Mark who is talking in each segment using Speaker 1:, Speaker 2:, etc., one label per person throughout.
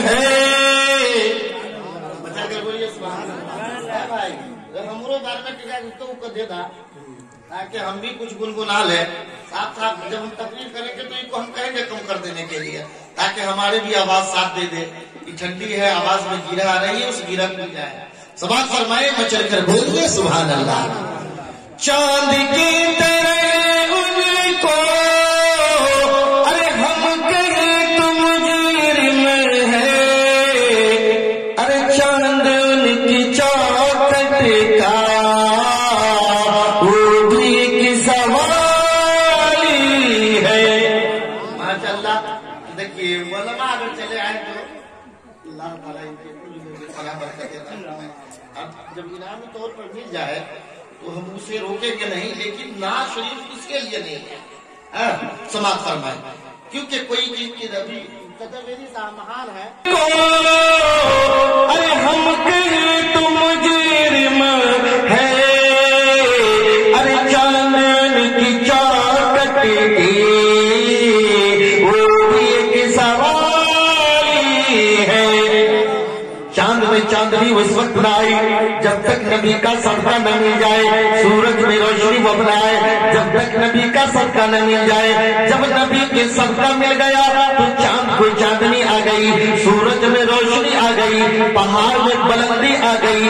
Speaker 1: ہے.
Speaker 2: بچا کر بولیے سبحان اللہ. بھائی ہمارو گھر میں ٹکا تو کو دے دا تاکہ ہم بھی کچھ گنگنا لیں. ساتھ ساتھ جب ہم تقریر کریں گے تو ان کو ہم کہیں گے کم کر دینے کے لیے تاکہ ہمارے بھی آواز ساتھ دے دے. یہ ٹھنڈی ہے آواز میں گیرہ آ رہی ہے اس گیرہ مل جائے. سبحان فرمائے مچل کر بولیے سبحان اللہ.
Speaker 1: چاند کی طرح ان کو ارے ہم کہیں تو مجرم ہے. ارے چاند ان کی چوکھٹ کا وہ بھی ایک سوالی ہے.
Speaker 2: ماشاء اللہ. دیکھیے علماء اگر چلے آئے تو اللہ تعالیٰ ان کے کل میں پناہ برکت دیتا ہے. اب جب انعامی طور پر مل جائے تو ہم اسے روکیں گے نہیں لیکن نعت شریف اس کے لیے نہیں ہے. سماعت فرمائے کیونکہ کوئی چیز کی ربی قدر میری سامحان ہے.
Speaker 1: ارے ہم کہیں تو مجرم ہے. ارے چاند کی چوکھٹ کی وہ بھی ایک سوالی ہے. چاند میں چاندنی اس وقت نہ آئی جب تک نبی کا صدقہ نہ مل جائے. سورج میں روشنی وہ بنائے جب تک نبی کا صدقہ نہ مل جائے. جب نبی کے صدقہ مل گیا تو چاند کو چاندنی آ گئی, سورج میں روشنی آ گئی, پہاڑ میں بلندی آ گئی,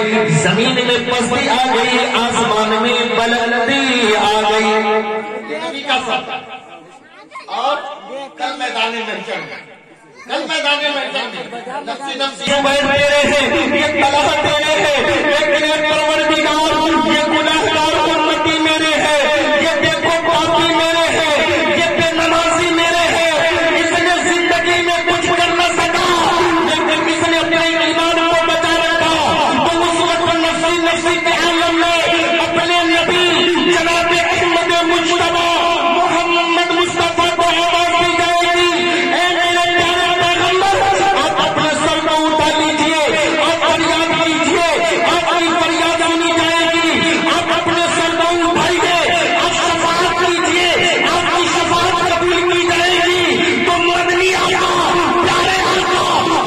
Speaker 1: زمین میں پستی آ گئی, آسمان میں بلندی آ گئی.
Speaker 2: نبی کا صدقہ. اور کل میدان میں چڑھ گئے. کل میدان میں چڑھ گئے. نفسی نفسی
Speaker 1: میرے ہیں یہ طلب تیرے ہیں لیکن یہ پروردگار یہ گناہگار امتی میرے ہیں, یہ بے پاکی میرے ہیں, یہ بے نمازی میرے ہیں. اس نے زندگی میں کچھ کر نہ سکا لیکن اس نے اپنے ایمان کو بچا رکھا. تو اس وقت نفسی نفسی کے عالم میں اپنے نبی جناب احمد مجتبی محمد مصطفیٰ کو آواز دی جائے گی, اے میرے پیارے پیغمبر آپ اپنے سر کو اٹھا لیجیے, آپ فریاد کیجیے, آپ کی فریاد سنی جائے گی. آپ اپنے سر کو اٹھائیے, آپ شفاعت کیجیے, آپ کی شفاعت قبول کی جائے گی. تو مدنی آقا پیارے آقا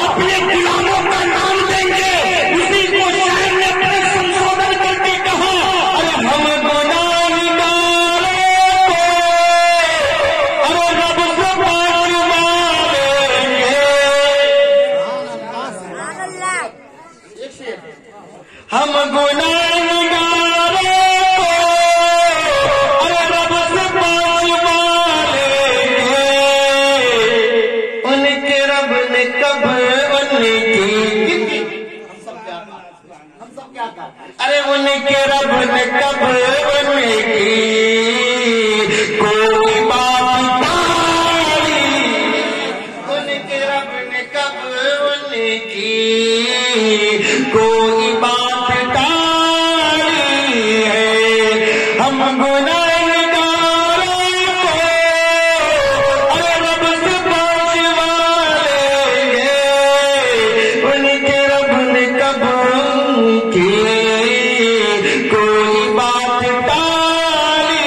Speaker 1: اپنے غلاموں کا نام دیں گے. اسی کو شاعر نے اپنے سنشودن کر کے کہا ارے ہم گناہگار ارے رب سے پاک مانگیں گے. ہم گناہگار ارے رب سے پاک مانگیں گے. ان کے رب نے کب ان کی
Speaker 2: ہم سب کیا کہا, ہم سب کیا کہا.
Speaker 1: ارے ان کے رب نے کب ان کی کوئی بات ٹالی. ان کے رب نے کب ان کی کوئی بات ٹالی ہے. ہم گناہگار کو ارے رب سے پہنچوالیں گے. ان کے رب نے کب ان کی کوئی بات ٹالی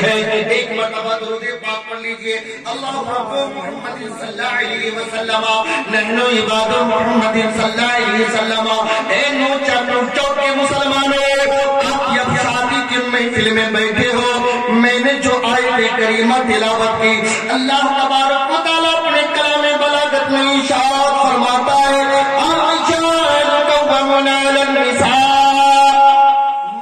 Speaker 1: ہے.
Speaker 2: ایک مرتبہ درود پاک پڑھ لیجئے. اللہم محمد صلی اللہ علیہ وسلم
Speaker 1: نحنو عباد محمد صلی اللہ علیہ وسلم. اے چوک کے مسلمانوں, آپ جب شادی کی محفل میں بیٹھے ہو, میں نے جو آیت کریمہ تلاوت کی, اللہ تبارک و تعالیٰ اپنے کلام بلاغت میں ارشاد فرماتا ہے الرجال قوامون علی النساء.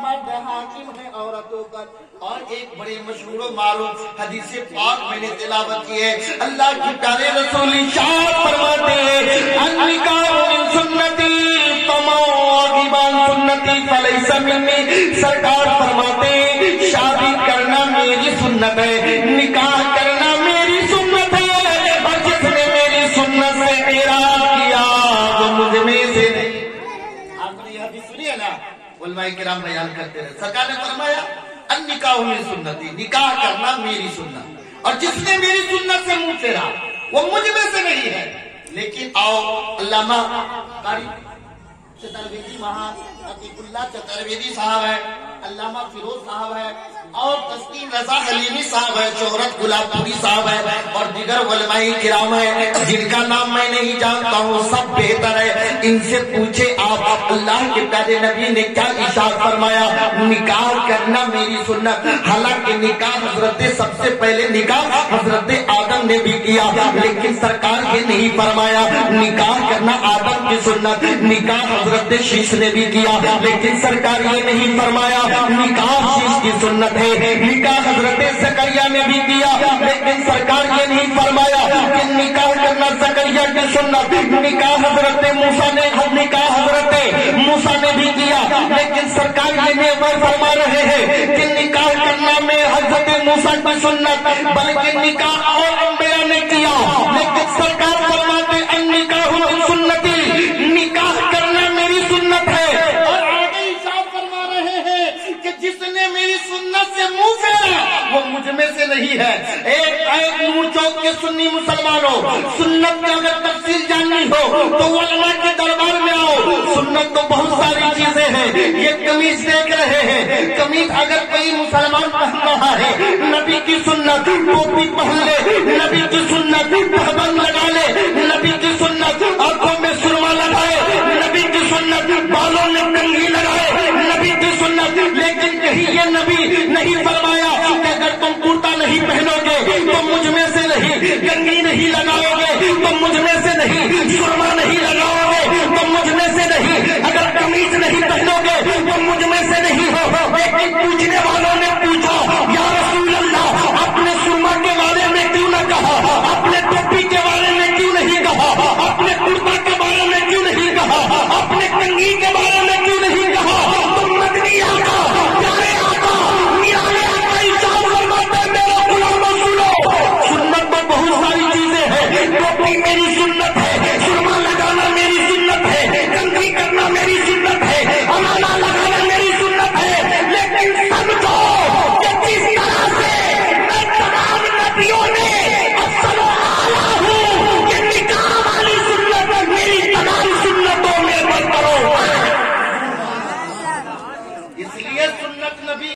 Speaker 2: مرد حاکم ہے عورتوں پر. اور ایک بڑے مشہور و معروف حدیث پاک میں نے تلاوت کی ہے. اللہ کی پیارے رسول
Speaker 1: ارشاد فرماتے ہیں النکاح من سنتی فمن راغب عن سنتی فلیس منی. سرکار فرماتے ہیں شادی کرنا میری سنت ہے, نکاح کرنا میری سنت ہے, اور جس نے میری سنت سے اعراض کیا وہ مجھ میں سے نہیں.
Speaker 2: آپ نے یہ حدیث سنی ہے نا, علماء کرام بیان کرتے ہیں. سرکار نے فرمایا النکاح من سنتی, نکاح کرنا میری سنت, اور جس نے میری سنت سے منہ پھیرا وہ مجھ میں سے نہیں ہے. لیکن آؤ علامہ قاری چترویدی, عتیق اللہ چترویدی صاحب ہے, علامہ فیروز صاحب ہے, اور تسکین رضا حلیمی صاحب ہے, شہرت گلاب پوری صاحب ہے, اور دیگر علماء کرام ہے جن کا نام میں نہیں جانتا ہوں, سب بہتر ہے ان سے پوچھے آپ اللہ کے پیارے نبی نے کیا ارشاد فرمایا. نکاح کرنا میری سنت, حالانکہ نکاح حضرت سب سے پہلے نکاح حضرت آدم نے بھی کیا, لیکن سرکار یہ نہیں فرمایا نکاح کرنا آدم کی سنت, نکاح حضرت شیش نے بھی کیا, لیکن سرکار یہ نہیں فرمایا نکاح شیش کی سنت ہے, نکاح حضرت زکریا نے بھی کیا, لیکن سرکار یہ نہیں فرمایا کہ نکاح کرنا زکریا کی سنت, نکاح حضرت موسیٰ نے بھی کیا, لیکن سرکار یہ نہیں فرما رہے ہیں کہ نکاح کرنا میں حضرت موسیٰ کی سنت, بلکہ نکاح اور انبیاء نے کیا, لیکن سرکار فرماتے النکاح سنتی, نکاح کرنا میری سنت ہے. اور آگے ارشاد فرما رہے ہیں کہ جس نے میری سنت سے منہ پھیرا وہ مجھ میں سے نہیں ہے. ایک نور چوک کے سنی مسلمانوں, سنت کی اگر تفصیل جاننی ہو تو علماء کے دربار میں آؤ. سنت تو بہت ساری چیزیں ہیں, یہ قمیض دیکھ رہے ہیں, قمیض اگر کوئی مسلمان پہن رہا ہے نبی کی سنت, ٹوپی پہن لے نبی کی سنت, تہبند لگا لے نبی کی سنت, آنکھوں میں سرما لگائے نبی کی سنت, بالوں میں کنگھی لگائے نبی کی سنت, لیکن کہیں یہ نبی نہیں فرمایا کہ اگر تم کرتا نہیں پہنو گے تو مجھ میں سے نہیں, کنگھی نہیں لگاؤ گے تو مجھ میں سے نہیں,